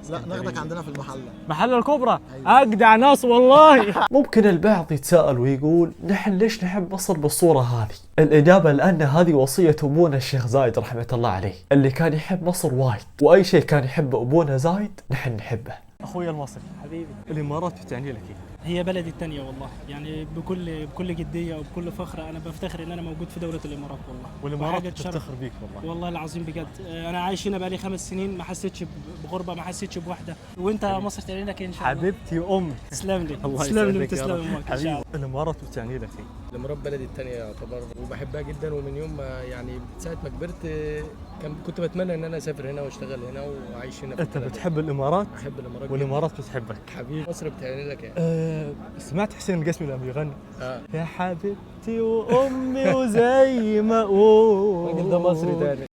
لا ناخدك عندنا في المحله. محل الكبرى. أيوة. اجدع ناس والله. ممكن البعض يتساءل ويقول نحن ليش نحب مصر بالصورة هذه؟ الإجابة لأن هذه وصية أبونا الشيخ زايد رحمة الله عليه، اللي كان يحب مصر وايد، وأي شيء كان يحبه أبونا زايد نحن نحبه. اخويا المصري حبيبي، الامارات بتعني لك ايه؟ هي بلدي الثانيه والله، يعني بكل جديه وبكل فخر انا بفتخر ان انا موجود في دوله الامارات والله. والامارات وحاجة تشرف. بتفتخر بيك والله. والله العظيم بجد، انا عايش هنا بقالي 5 سنين، ما حسيتش بغربه، ما حسيتش بوحده. وانت مصر تعمل لك إيه ان شاء الله؟ حبيبتي امي. تسلم لي الله تسلم لي يسعدك يا وتسلم رب. امك ان شاء الله. حبيبي الامارات بتعني لك ايه؟ الامارات بلدي الثانيه يعتبر، وبحبها جدا. ومن يوم ما يعني ساعه ما كبرت كنت بتمنى ان انا اسافر هنا واشتغل هنا واعيش هنا في انت البلد. بتحب الامارات بحب الامارات والامارات بتحبك. جداً. حبيبي مصر بتعني لك يعني. سمعت حسين القسمي لما يغني اه يا حبيبتي وامي وزي ما اقول الراجل ده مصري تاني.